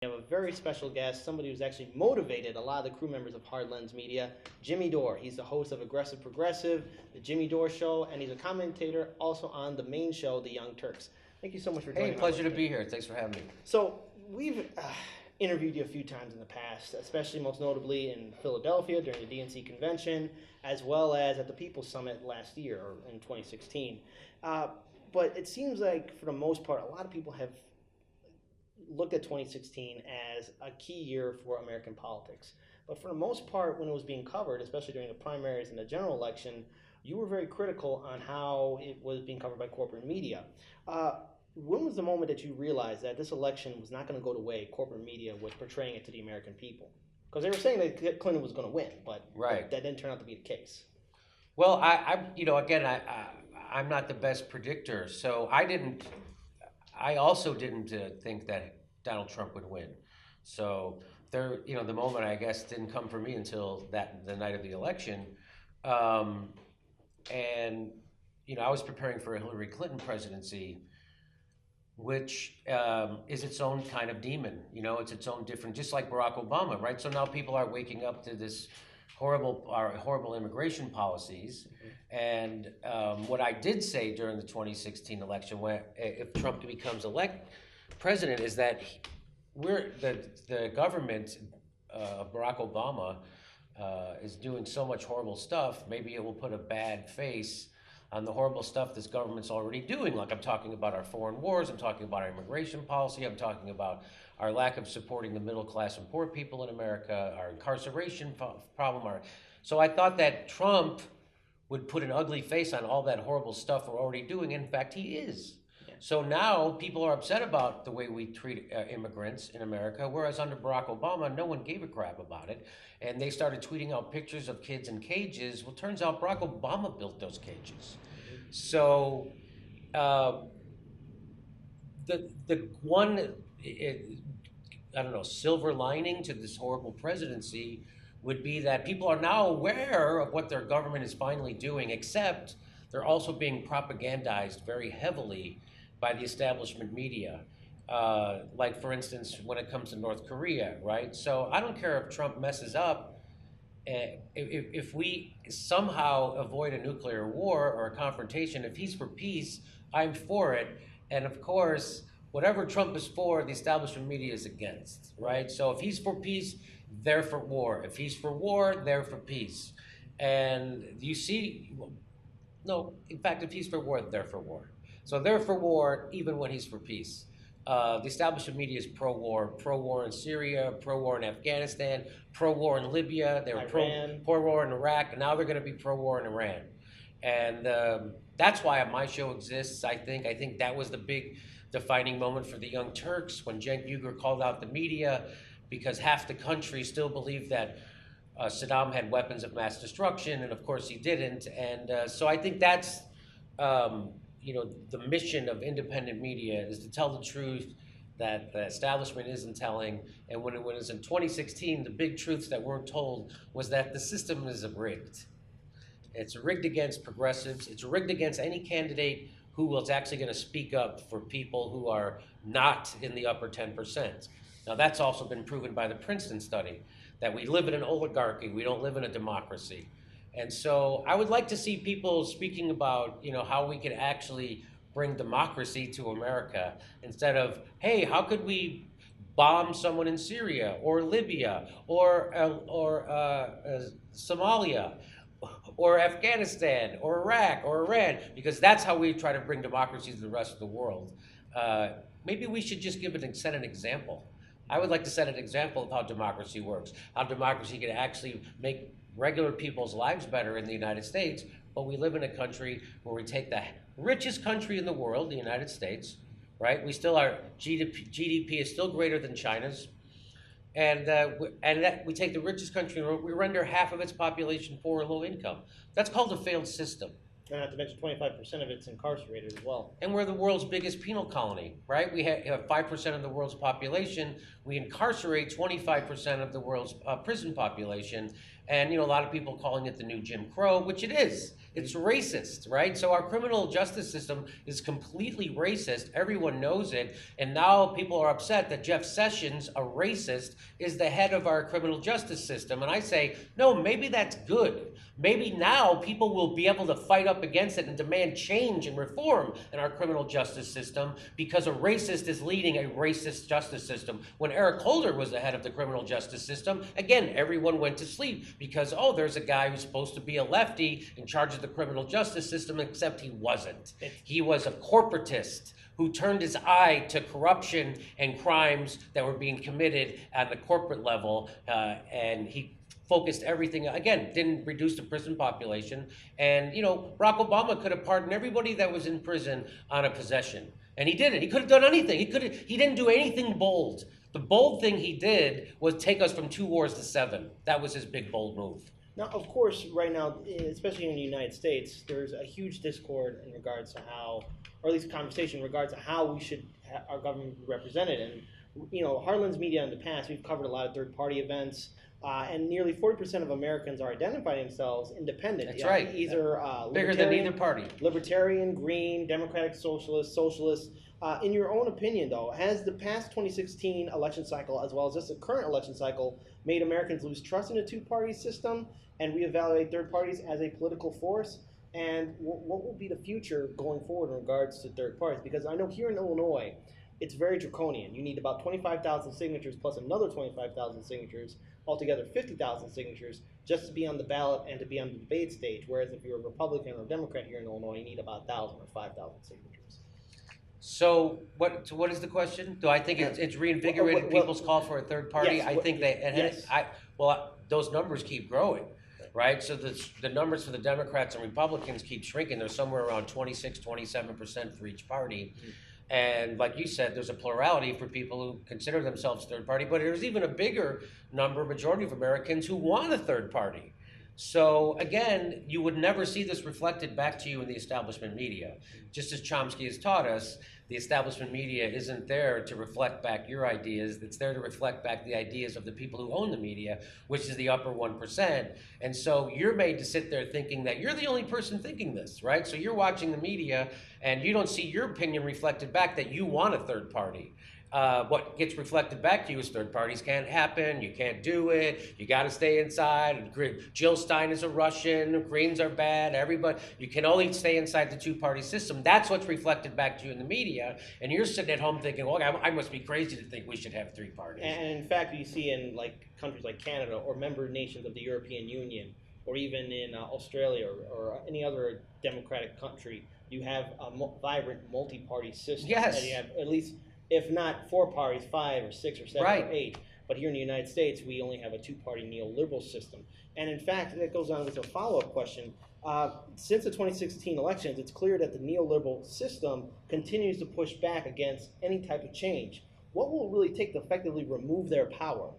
We have a very special guest, somebody who's actually motivated a lot of the crew members of Hard Lens Media, Jimmy Dore. He's the host of Aggressive Progressive, the Jimmy Dore Show, and he's a commentator also on the main show, The Young Turks. Thank you so much for Hey, joining us. pleasure to be here. Thanks for having me. So we've interviewed you a few times in the past, especially most notably in Philadelphia during the DNC convention, as well as at the People's Summit last year or in 2016. But it seems like for the most part, a lot of people have looked at 2016 as a key year for American politics. But for the most part, when it was being covered, especially during the primaries and the general election, you were very critical on how it was being covered by corporate media. When was the moment that you realized that this election was not going to go the way corporate media was portraying it to the American people? Because they were saying that Clinton was going to win, but Right. that didn't turn out to be the case. Well, I'm not the best predictor, so I also didn't think that Donald Trump would win. So the moment I guess didn't come for me until the night of the election, um, and I was preparing for a Hillary Clinton presidency, which is its own kind of demon. It's its own different, just like Barack Obama, right? So now people are waking up to this horrible immigration policies. And what I did say during the 2016 election, if Trump becomes president, is that the government of Barack Obama is doing so much horrible stuff. Maybe it will put a bad face on the horrible stuff this government's already doing. Like, I'm talking about our foreign wars, I'm talking about our immigration policy, I'm talking about our lack of supporting the middle class and poor people in America, our incarceration problem. So I thought that Trump would put an ugly face on all that horrible stuff we're already doing. In fact, he is. Yeah. So now people are upset about the way we treat immigrants in America, whereas under Barack Obama, no one gave a crap about it. And they started tweeting out pictures of kids in cages. Well, turns out Barack Obama built those cages. So the one, I don't know, silver lining to this horrible presidency would be that people are now aware of what their government is finally doing, except they're also being propagandized very heavily by the establishment media. Like, for instance, when it comes to North Korea, right? So I don't care if Trump messes up. If we somehow avoid a nuclear war or a confrontation, if he's for peace, I'm for it. And of course, whatever Trump is for, the establishment media is against, right? So if he's for peace, they're for war. If he's for war, they're for peace. And you see, no, in fact, if he's for war, they're for war. So they're for war even when he's for peace. The establishment media is pro-war in Syria, pro-war in Afghanistan, pro-war in Libya. They were pro-war in Iraq, and now they're going to be pro-war in Iran. And that's why my show exists, I think. I think that was the big defining moment for the Young Turks when Cenk Uygur called out the media, because half the country still believed that Saddam had weapons of mass destruction, and of course he didn't. And so I think that's the mission of independent media, is to tell the truth that the establishment isn't telling. And when it was in 2016, the big truths that weren't told was that the system is rigged. It's rigged against progressives. It's rigged against any candidate who was actually going to speak up for people who are not in the upper 10%. Now, that's also been proven by the Princeton study, that we live in an oligarchy. We don't live in a democracy. And so I would like to see people speaking about, how we could actually bring democracy to America, instead of, hey, how could we bomb someone in Syria or Libya or Somalia or Afghanistan or Iraq or Iran, because that's how we try to bring democracy to the rest of the world. Maybe we should just set an example. I would like to set an example of how democracy works, how democracy can actually make regular people's lives better in the United States. But we live in a country where we take the richest country in the world, the United States, right? Our GDP is still greater than China's. And we take the richest country, we render half of its population poor or low income. That's called a failed system. And not to mention 25% of it's incarcerated as well. And we're the world's biggest penal colony, right? We have 5% of the world's population. We incarcerate 25% of the world's prison population. And a lot of people calling it the new Jim Crow, which it is. It's racist, right? So our criminal justice system is completely racist. Everyone knows it. And now people are upset that Jeff Sessions, a racist, is the head of our criminal justice system. And I say, no, maybe that's good. Maybe now people will be able to fight up against it and demand change and reform in our criminal justice system because a racist is leading a racist justice system. When Eric Holder was the head of the criminal justice system, again, everyone went to sleep because, oh, there's a guy who's supposed to be a lefty in charge of the criminal justice system, except he wasn't. He was a corporatist who turned his eye to corruption and crimes that were being committed at the corporate level, and he focused everything, again, didn't reduce the prison population. And, you know, Barack Obama could have pardoned everybody that was in prison on a possession. And he didn't. He could have done anything. He didn't do anything bold. The bold thing he did was take us from 2 wars to 7. That was his big, bold move. Now, of course, right now, especially in the United States, there's a huge discord in regards to how, or at least conversation in regards to how we should our government be represented. And, you know, Heartland's Media in the past, we've covered a lot of third-party events. And nearly 40% of Americans are identifying themselves independent. That's right. Either bigger than either party. Libertarian, Green, Democratic, Socialist. In your own opinion, though, has the past 2016 election cycle, as well as this current election cycle, made Americans lose trust in a two-party system and reevaluate third parties as a political force? And what will be the future going forward in regards to third parties? Because I know here in Illinois, it's very draconian. You need about 25,000 signatures plus another 25,000 signatures, altogether 50,000 signatures, just to be on the ballot and to be on the debate stage. Whereas if you're a Republican or a Democrat here in Illinois, you need about 1,000 or 5,000 signatures. So what is the question? Do I think it's reinvigorated people's call for a third party? Yes, I think they, and yes. those numbers keep growing, right? So the numbers for the Democrats and Republicans keep shrinking. They're somewhere around 26, 27% for each party. Mm-hmm. And like you said, there's a plurality for people who consider themselves third party, but there's even a bigger majority of Americans who want a third party. So again, you would never see this reflected back to you in the establishment media. Just as Chomsky has taught us, the establishment media isn't there to reflect back your ideas. It's there to reflect back the ideas of the people who own the media, which is the upper 1%. And so you're made to sit there thinking that you're the only person thinking this, right? So you're watching the media and you don't see your opinion reflected back that you want a third party. What gets reflected back to you is third parties can't happen, you can't do it, you got to stay inside. Jill Stein is a Russian, Greens are bad, everybody, you can only stay inside the two-party system. That's what's reflected back to you in the media, and you're sitting at home thinking, well, I must be crazy to think we should have 3 parties. And in fact, you see in like countries like Canada or member nations of the European Union, or even in Australia or any other democratic country, you have a vibrant multi-party system. Yes. And you have at least, if not 4 parties, 5 or 6 or 7 right. or 8. But here in the United States, we only have a 2-party neoliberal system. And in fact, that goes on with a follow-up question. Since the 2016 elections, it's clear that the neoliberal system continues to push back against any type of change. What will it really take to effectively remove their power?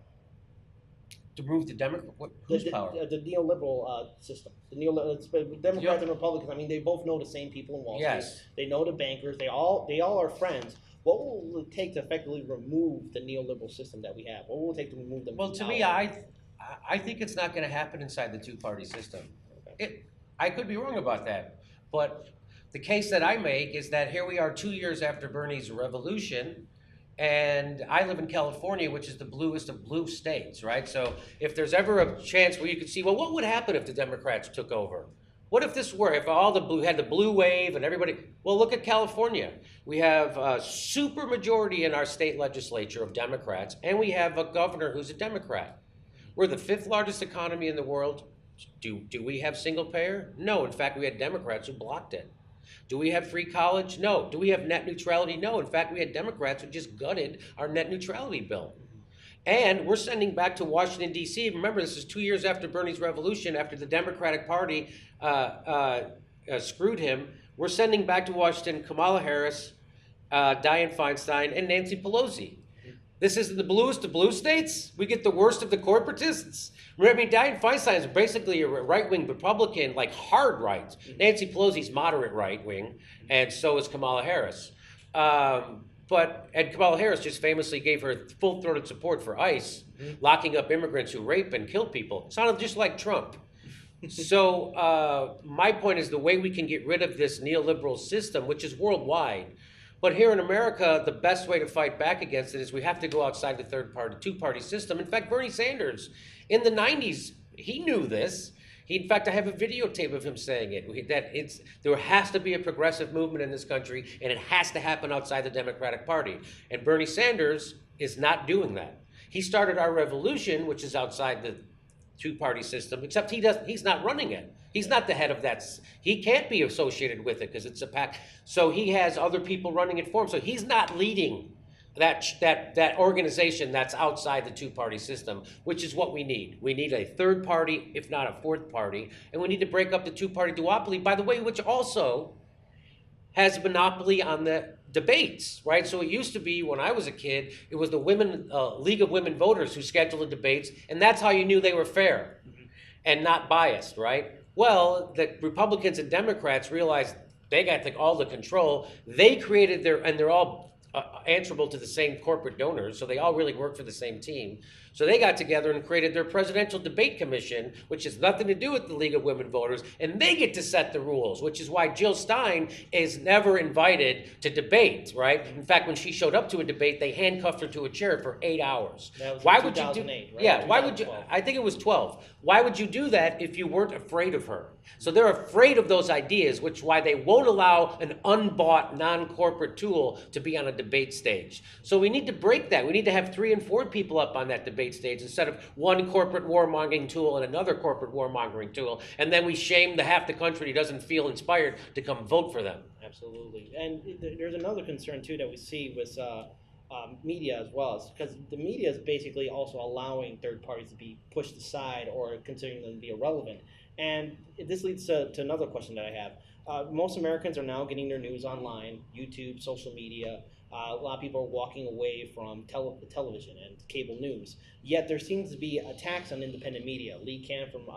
To remove the whose power? The neoliberal system. The Democrats and Republicans, I mean, they both know the same people in Wall yes. Street. They know the bankers. They all are friends. What will it take to effectively remove the neoliberal system that we have? What will it take to remove them? Well, to me, I think it's not going to happen inside the two-party system. Okay. I could be wrong about that, but the case that I make is that here we are 2 years after Bernie's revolution, and I live in California, which is the bluest of blue states, right? So if there's ever a chance where you could see, well, what would happen if the Democrats took over? What if this were, if all the blue had the blue wave and everybody, well, look at California. We have a super majority in our state legislature of Democrats, and we have a governor who's a Democrat. We're the 5th largest economy in the world. Do we have single payer? No, in fact, we had Democrats who blocked it. Do we have free college? No. Do we have net neutrality? No. In fact, we had Democrats who just gutted our net neutrality bill. And we're sending back to Washington, D.C. Remember, this is 2 years after Bernie's revolution, after the Democratic Party screwed him. We're sending back to Washington Kamala Harris, Dianne Feinstein, and Nancy Pelosi. This is the bluest of blue states. We get the worst of the corporatists. I mean, Dianne Feinstein is basically a right-wing Republican, like hard right. Nancy Pelosi's moderate right-wing, and so is Kamala Harris. And Kamala Harris just famously gave her full-throated support for ICE, locking up immigrants who rape and kill people. Sounded just like Trump. So my point is the way we can get rid of this neoliberal system, which is worldwide, but here in America, the best way to fight back against it is we have to go outside the two-party system. In fact, Bernie Sanders in the 90s, he knew this. In fact, I have a videotape of him saying it, that there has to be a progressive movement in this country, and it has to happen outside the Democratic Party. And Bernie Sanders is not doing that. He started our revolution, which is outside the two-party system, except he's not running it. He's not the head of that. He can't be associated with it because it's a PAC. So he has other people running it for him. So he's not leading that organization that's outside the two-party system, which is what we need. We need a third party, if not a fourth party, and we need to break up the two-party duopoly, by the way, which also has a monopoly on the debates, right? So it used to be, when I was a kid, it was the League of Women Voters who scheduled the debates, and that's how you knew they were fair and not biased, right? Well, the Republicans and Democrats realized they got all the control. They created and they're all answerable to the same corporate donors, so they all really work for the same team. So they got together and created their Presidential Debate Commission, which has nothing to do with the League of Women Voters, and they get to set the rules, which is why Jill Stein is never invited to debate, right? In fact, when she showed up to a debate, they handcuffed her to a chair for 8 hours. That was why in would you do? 2008, right? Yeah, why would you? 2012. I think it was 12. Why would you do that if you weren't afraid of her? So they're afraid of those ideas, which is why they won't allow an unbought, non-corporate tool to be on a debate stage. So we need to break that. We need to have 3 and 4 people up on that debate stage instead of one corporate warmongering tool and another corporate warmongering tool. And then we shame half the country who doesn't feel inspired to come vote for them. Absolutely. And there's another concern, too, that we see with media as well, because the media is basically also allowing third parties to be pushed aside or considering them to be irrelevant. And this leads to another question that I have. Most Americans are now getting their news online, YouTube, social media. A lot of people are walking away from television and cable news. Yet there seems to be attacks on independent media. Lee Camp from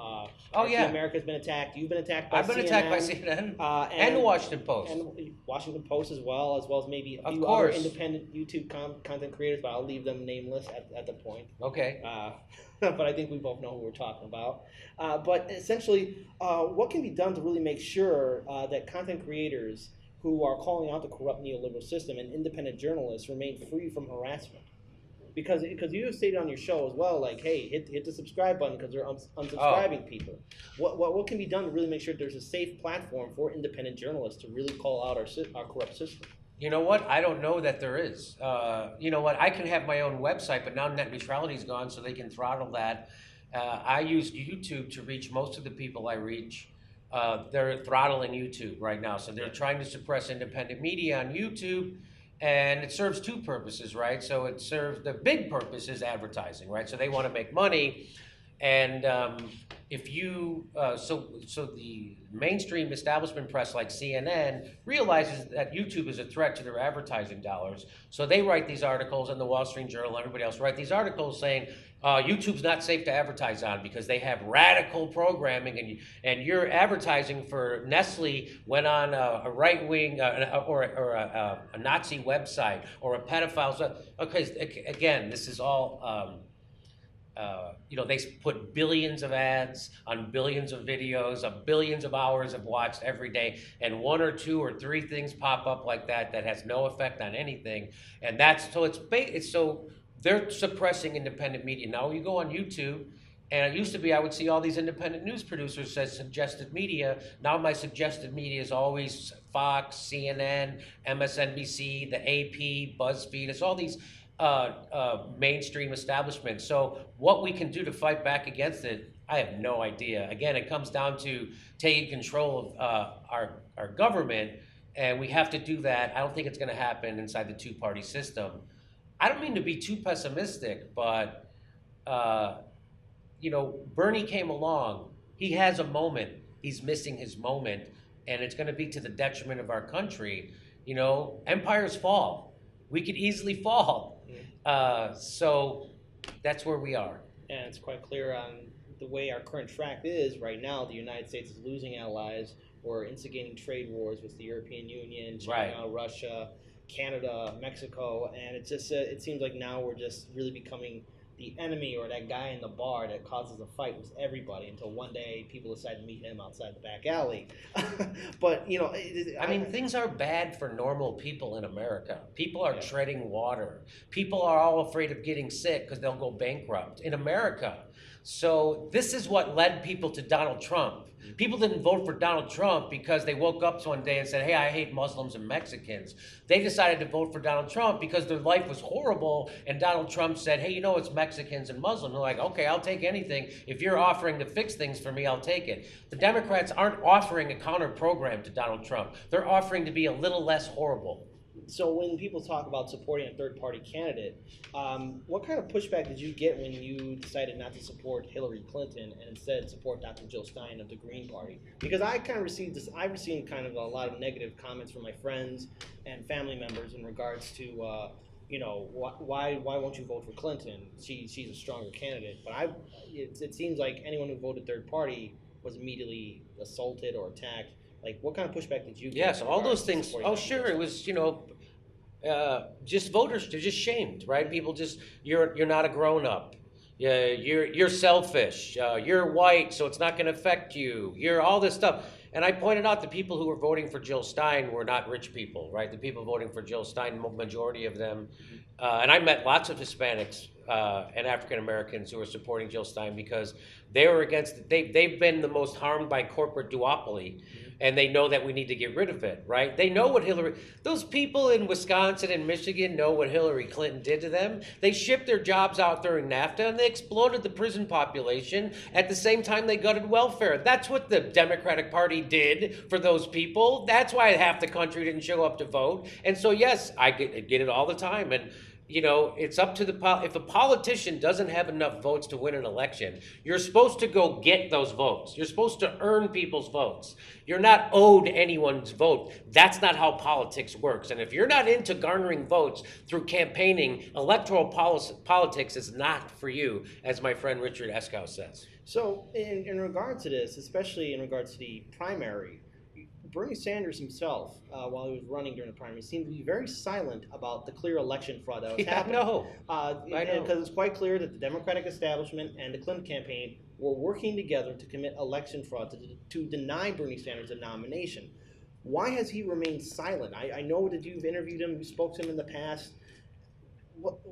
America has been attacked. You've been attacked by CNN. I've been attacked by CNN and the Washington Post. And Washington Post as well as maybe a few other independent YouTube content creators, but I'll leave them nameless at the point. Okay. But I think we both know who we're talking about. But essentially, what can be done to really make sure that content creators who are calling out the corrupt neoliberal system and independent journalists remain free from harassment? Because you have stated on your show as well, like, hey, hit the subscribe button because they're unsubscribing people. What can be done to really make sure there's a safe platform for independent journalists to really call out our corrupt system? You know what? I don't know that there is. You know what? I can have my own website, but now net neutrality is gone, so they can throttle that. I use YouTube to reach most of the people I reach. They're throttling YouTube right now, so they're trying to suppress independent media on YouTube, and it serves 2 purposes, right? So it serves, the big purpose is advertising, right? So they want to make money, and if you, so the mainstream establishment press like CNN realizes that YouTube is a threat to their advertising dollars, so they write these articles, and the Wall Street Journal and everybody else write these articles saying, YouTube's not safe to advertise on because they have radical programming, and your advertising for Nestle went on a right-wing or a Nazi website or a pedophile. Okay, again, this is all. You know, they put billions of ads on billions of videos, of billions of hours of watched every day, and 1 or 2 or 3 things pop up like that has no effect on anything, and that's so it's so. They're suppressing independent media. Now you go on YouTube, and it used to be I would see all these independent news producers say suggested media. Now my suggested media is always Fox, CNN, MSNBC, the AP, BuzzFeed. It's all these mainstream establishments. So what we can do to fight back against it, I have no idea. Again, it comes down to taking control of our government, and we have to do that. I don't think it's going to happen inside the two-party system. I don't mean to be too pessimistic, but, you know, Bernie came along. He has a moment. He's missing his moment, and it's going to be to the detriment of our country. You know, empires fall. We could easily fall. So that's where we are. And it's quite clear on the way our current track is right now. The United States is losing allies. We're instigating trade wars with the European Union, China, Russia, Canada, Mexico, and it's just it seems like now we're just really becoming the enemy or that guy in the bar that causes a fight with everybody until one day people decide to meet him outside the back alley. But I mean, things are bad for normal people in America. People are treading water. People are all afraid of getting sick because they'll go bankrupt in America. So this is what led people to Donald Trump. People didn't vote for Donald Trump because they woke up one day and said, hey, I hate Muslims and Mexicans. They decided to vote for Donald Trump because their life was horrible, and Donald Trump said, hey, it's Mexicans and Muslims. They're like, okay, I'll take anything. If you're offering to fix things for me, I'll take it. The Democrats aren't offering a counter program to Donald Trump. They're offering to be a little less horrible. So when people talk about supporting a third-party candidate, what kind of pushback did you get when you decided not to support Hillary Clinton and instead support Dr. Jill Stein of the Green Party? Because I've received kind of a lot of negative comments from my friends and family members in regards to, why won't you vote for Clinton? She's a stronger candidate. But it seems like anyone who voted third party was immediately assaulted or attacked. Like, what kind of pushback did you get? Yes, all those things. Oh, sure. It was, just voters, they're just shamed, right? People just, you're not a grown up. You're selfish. You're white, so it's not going to affect you. You're all this stuff. And I pointed out the people who were voting for Jill Stein were not rich people, right? The people voting for Jill Stein, majority of them. And I met lots of Hispanics and African Americans who were supporting Jill Stein because they were against, they've been the most harmed by corporate duopoly. And they know that we need to get rid of it, right? They know what those people in Wisconsin and Michigan know what Hillary Clinton did to them. They shipped their jobs out during NAFTA and they exploded the prison population. At the same time, they gutted welfare. That's what the Democratic Party did for those people. That's why half the country didn't show up to vote. And so, yes, I get it all the time. And it's up to if a politician doesn't have enough votes to win an election, you're supposed to go get those votes. You're supposed to earn people's votes. You're not owed anyone's vote. That's not how politics works. And if you're not into garnering votes through campaigning, electoral politics is not for you, as my friend Richard Eskow says. So in regard to this, especially in regards to the primary, Bernie Sanders himself, while he was running during the primary, seemed to be very silent about the clear election fraud that was happening. I know. Because it's quite clear that the Democratic establishment and the Clinton campaign were working together to commit election fraud to deny Bernie Sanders a nomination. Why has he remained silent? I know that you've interviewed him, you spoke to him in the past. What do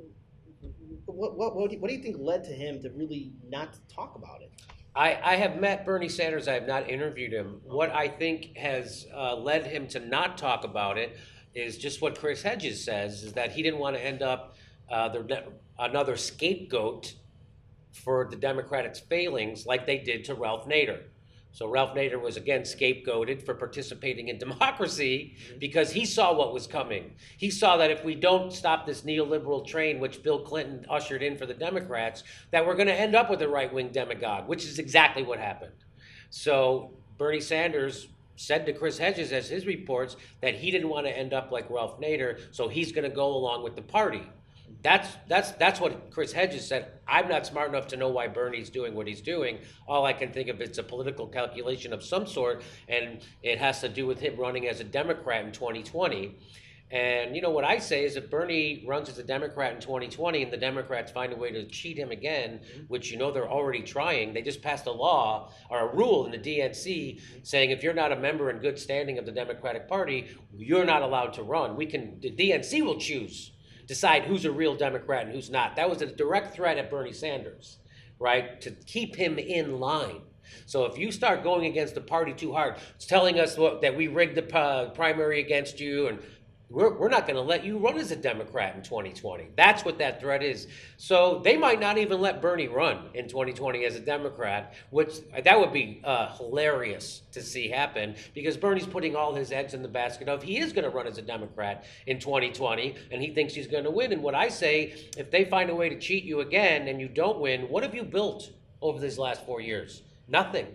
you think led to him to really not talk about it? I have met Bernie Sanders. I have not interviewed him. What I think has led him to not talk about it is just what Chris Hedges says, is that he didn't want to end up another scapegoat for the Democrats' failings like they did to Ralph Nader. So Ralph Nader was again scapegoated for participating in democracy because he saw what was coming. He saw that if we don't stop this neoliberal train, which Bill Clinton ushered in for the Democrats, that we're going to end up with a right-wing demagogue, which is exactly what happened. So Bernie Sanders said to Chris Hedges, as his reports, that he didn't want to end up like Ralph Nader, so he's going to go along with the party. That's what Chris Hedges said. I'm not smart enough to know why Bernie's doing what he's doing. All I can think of is a political calculation of some sort, and it has to do with him running as a Democrat in 2020. And what I say is if Bernie runs as a Democrat in 2020 and the Democrats find a way to cheat him again, which they're already trying, they just passed a law or a rule in the DNC saying if you're not a member in good standing of the Democratic Party, you're not allowed to run. The DNC will decide who's a real Democrat and who's not. That was a direct threat at Bernie Sanders, right, to keep him in line. So if you start going against the party too hard, it's telling us that we rigged the primary against you and we're not going to let you run as a Democrat in 2020. That's what that threat is. So they might not even let Bernie run in 2020 as a Democrat, which that would be hilarious to see happen because Bernie's putting all his eggs in the basket of he is going to run as a Democrat in 2020 and he thinks he's going to win. And what I say, if they find a way to cheat you again and you don't win, what have you built over these last 4 years? Nothing.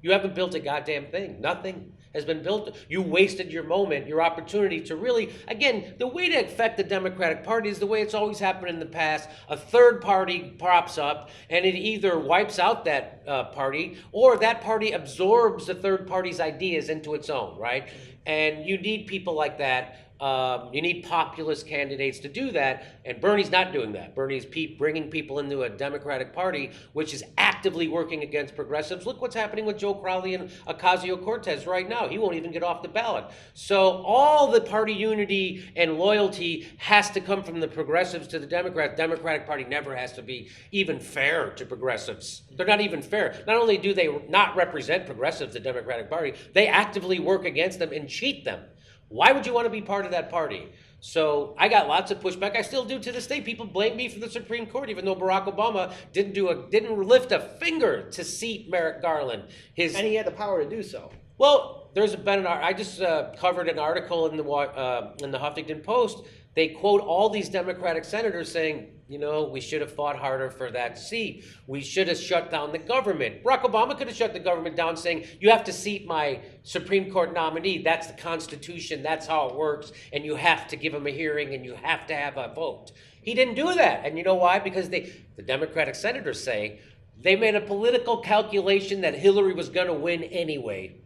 You haven't built a goddamn thing. Nothing has been built. You wasted your moment, your opportunity to really, again, the way to affect the Democratic Party is the way it's always happened in the past. A third party props up and it either wipes out that party or that party absorbs the third party's ideas into its own, right? And you need people like that You need populist candidates to do that, and Bernie's not doing that. Bernie's bringing people into a Democratic Party which is actively working against progressives. Look what's happening with Joe Crowley and Ocasio-Cortez right now. He won't even get off the ballot. So all the party unity and loyalty has to come from the progressives to the Democrats. Democratic Party never has to be even fair to progressives. They're not even fair. Not only do they not represent progressives, the Democratic Party, they actively work against them and cheat them. Why would you want to be part of that party? So I got lots of pushback. I still do to this day. People blame me for the Supreme Court, even though Barack Obama didn't lift a finger to seat Merrick Garland. And he had the power to do so. Well, I just covered an article in the Huffington Post. They quote all these Democratic senators saying, we should have fought harder for that seat. We should have shut down the government. Barack Obama could have shut the government down saying, you have to seat my Supreme Court nominee. That's the Constitution. That's how it works. And you have to give him a hearing and you have to have a vote. He didn't do that. And you know why? Because the Democratic senators say they made a political calculation that Hillary was going to win anyway.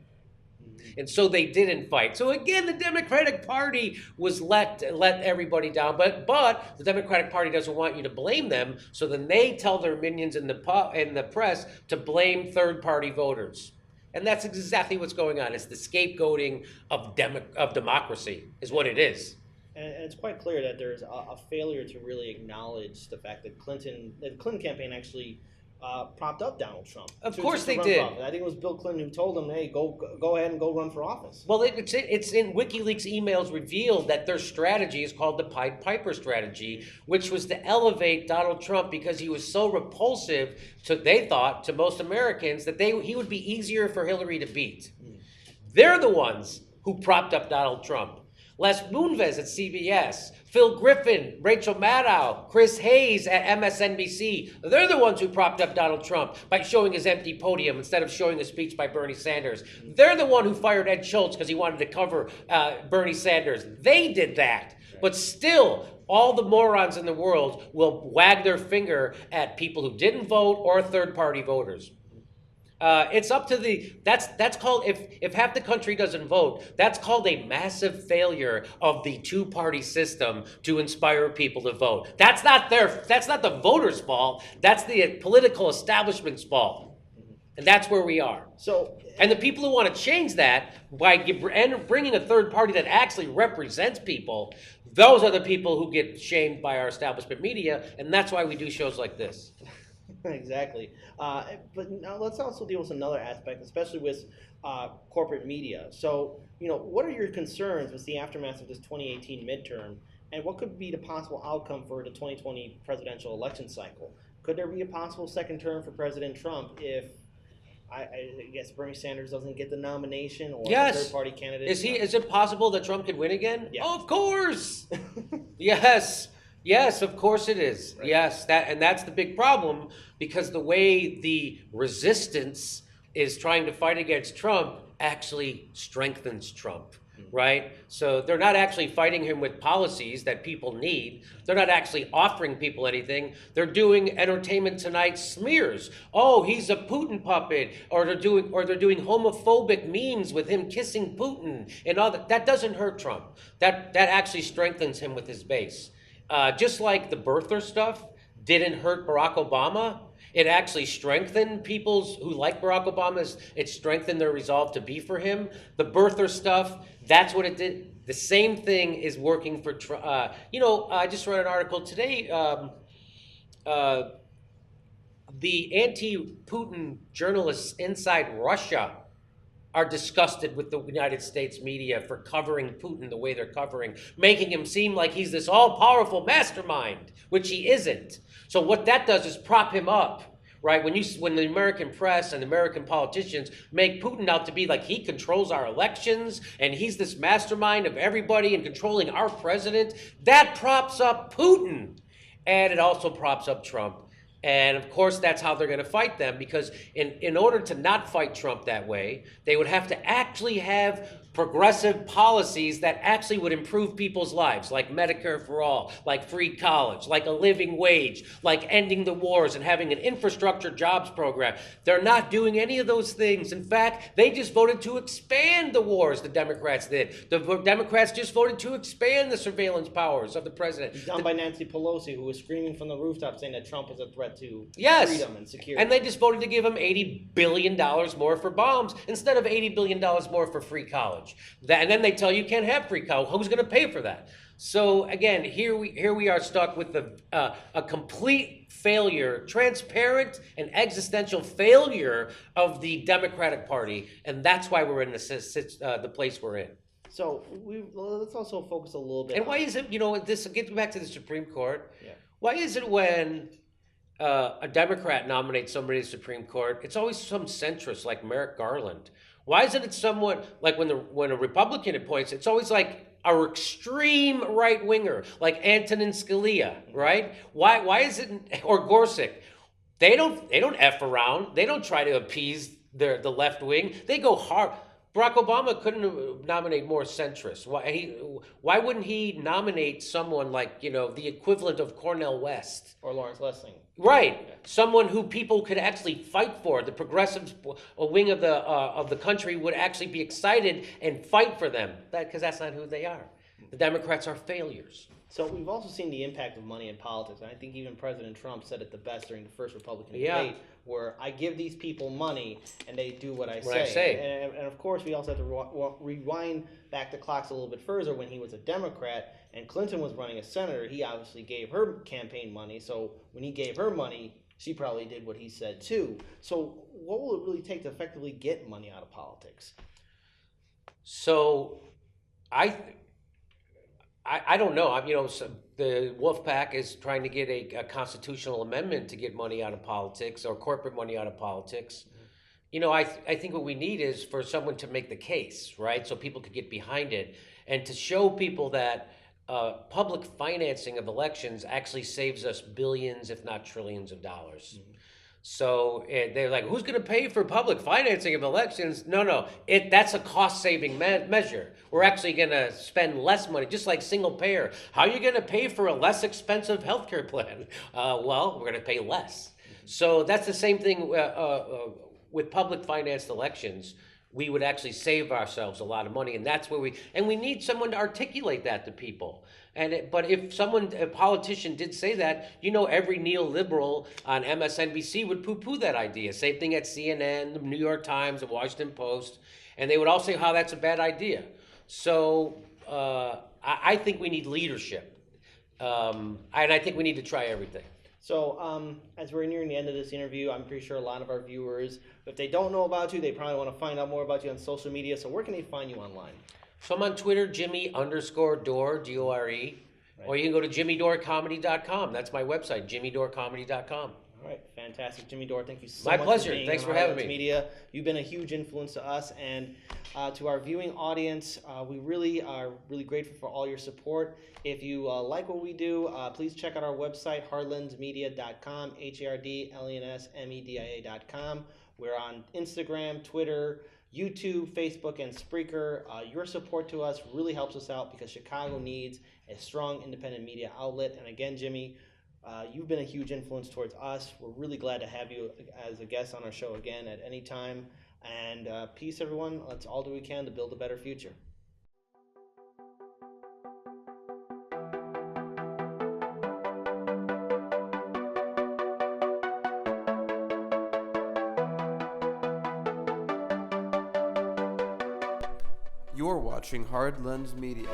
And so they didn't fight. So again, the Democratic Party was let everybody down. But the Democratic Party doesn't want you to blame them. So then they tell their minions in the press to blame third-party voters. And that's exactly what's going on. It's the scapegoating of democracy is what it is. And it's quite clear that there's a failure to really acknowledge the fact that the Clinton campaign actually propped up Donald Trump. Of course they did. I think it was Bill Clinton who told him, hey, go ahead and go run for office. Well, it's in WikiLeaks emails revealed that their strategy is called the Pied Piper strategy, which was to elevate Donald Trump because he was so repulsive, they thought, to most Americans that he would be easier for Hillary to beat. They're the ones who propped up Donald Trump. Les Moonves at CBS, Phil Griffin, Rachel Maddow, Chris Hayes at MSNBC. They're the ones who propped up Donald Trump by showing his empty podium instead of showing a speech by Bernie Sanders. They're the one who fired Ed Schultz because he wanted to cover Bernie Sanders. They did that. But still, all the morons in the world will wag their finger at people who didn't vote or third-party voters. It's up to that's called, if half the country doesn't vote, that's called a massive failure of the two-party system to inspire people to vote. That's not the voters' fault. That's the political establishment's fault. And that's where we are. And the people who want to change that by bringing a third party that actually represents people, those are the people who get shamed by our establishment media, and that's why we do shows like this. Exactly. But now let's also deal with another aspect, especially with corporate media. So, what are your concerns with the aftermath of this 2018 midterm, and what could be the possible outcome for the 2020 presidential election cycle? Could there be a possible second term for President Trump if, I guess, Bernie Sanders doesn't get the nomination, or the third-party candidate? Is it possible that Trump could win again? Yeah. Oh, of course. Yes, of course it is. Right. Yes, that's the big problem, because the way the resistance is trying to fight against Trump actually strengthens Trump, right? So they're not actually fighting him with policies that people need. They're not actually offering people anything. They're doing Entertainment Tonight smears. Oh, he's a Putin puppet, or they're doing homophobic memes with him kissing Putin and all that. That doesn't hurt Trump. That actually strengthens him with his base. Just like the birther stuff didn't hurt Barack Obama, it actually strengthened people who like Barack Obama. It strengthened their resolve to be for him. The birther stuff, that's what it did. The same thing is working for Trump. I just read an article today. The anti-Putin journalists inside Russia are disgusted with the United States media for covering Putin the way they're covering, making him seem like he's this all-powerful mastermind, which he isn't. So what that does is prop him up, right? When the American press and American politicians make Putin out to be like he controls our elections and he's this mastermind of everybody and controlling our president, that props up Putin. And it also props up Trump. And of course, that's how they're going to fight them, because in order to not fight Trump that way, they would have to actually have progressive policies that actually would improve people's lives, like Medicare for all, like free college, like a living wage, like ending the wars and having an infrastructure jobs program. They're not doing any of those things. In fact, they just voted to expand the wars, the Democrats did. The Democrats just voted to expand the surveillance powers of the president. Done by Nancy Pelosi, who was screaming from the rooftop saying that Trump is a threat to Yes. freedom and security. And they just voted to give him $80 billion more for bombs instead of $80 billion more for free college. And then they tell you can't have free college. Who's going to pay for that? So again, here we are stuck with a complete failure, transparent and existential failure of the Democratic Party, and that's why we're in the place we're in. So let's also focus a little bit. And why is it, this gets back to the Supreme Court. Yeah. Why is it when a Democrat nominates somebody to the Supreme Court, it's always some centrist like Merrick Garland? Why isn't it someone like when a Republican appoints, it's always like our extreme right winger, like Antonin Scalia, right? Why is it, or Gorsuch? They don't F around. They don't try to appease the left wing. They go hard. Barack Obama couldn't nominate more centrists. Why wouldn't he nominate someone like, the equivalent of Cornel West? Or Lawrence Lessing. Right. Someone who people could actually fight for. The progressive wing of the country would actually be excited and fight for them. Because that's not who they are. The Democrats are failures. So we've also seen the impact of money in politics. And I think even President Trump said it the best during the first Republican debate, where I give these people money and they do what I say. And of course, we also have to rewind back the clocks a little bit further when he was a Democrat and Clinton was running as senator. He obviously gave her campaign money. So when he gave her money, she probably did what he said too. So what will it really take to effectively get money out of politics? So I don't know. So the Wolf Pack is trying to get a constitutional amendment to get money out of politics or corporate money out of politics. I think what we need is for someone to make the case, right? So people could get behind it and to show people that public financing of elections actually saves us billions, if not trillions of dollars. Mm-hmm. So they're like, who's going to pay for public financing of elections? No, that's a cost-saving measure. We're actually going to spend less money, just like single payer. How are you going to pay for a less expensive healthcare plan? Well, we're going to pay less. So that's the same thing with public financed elections. We would actually save ourselves a lot of money, and that's where we need someone to articulate that to people. But if a politician did say that, every neoliberal on MSNBC would poo-poo that idea. Same thing at CNN, the New York Times, the Washington Post, and they would all say how that's a bad idea. So I think we need leadership, and I think we need to try everything. So as we're nearing the end of this interview, I'm pretty sure a lot of our viewers, if they don't know about you, they probably want to find out more about you on social media. So where can they find you online? So I'm on Twitter, Jimmy_Dore, D-O-R-E. Right. Or you can go to JimmyDoreComedy.com. That's my website, JimmyDoreComedy.com. All right, fantastic. Jimmy Dore, thank you so much. My pleasure. For being Thanks for having me. Media. You've been a huge influence to us and to our viewing audience. We really are grateful for all your support. If you like what we do, please check out our website, hardlensmedia.com, HARDLENSMEDIA.com. We're on Instagram, Twitter, YouTube, Facebook, and Spreaker. Your support to us really helps us out because Chicago needs a strong independent media outlet. And again, Jimmy, you've been a huge influence towards us. We're really glad to have you as a guest on our show again at any time. And peace, everyone. Let's all do what we can to build a better future. You're watching Hard Lens Media.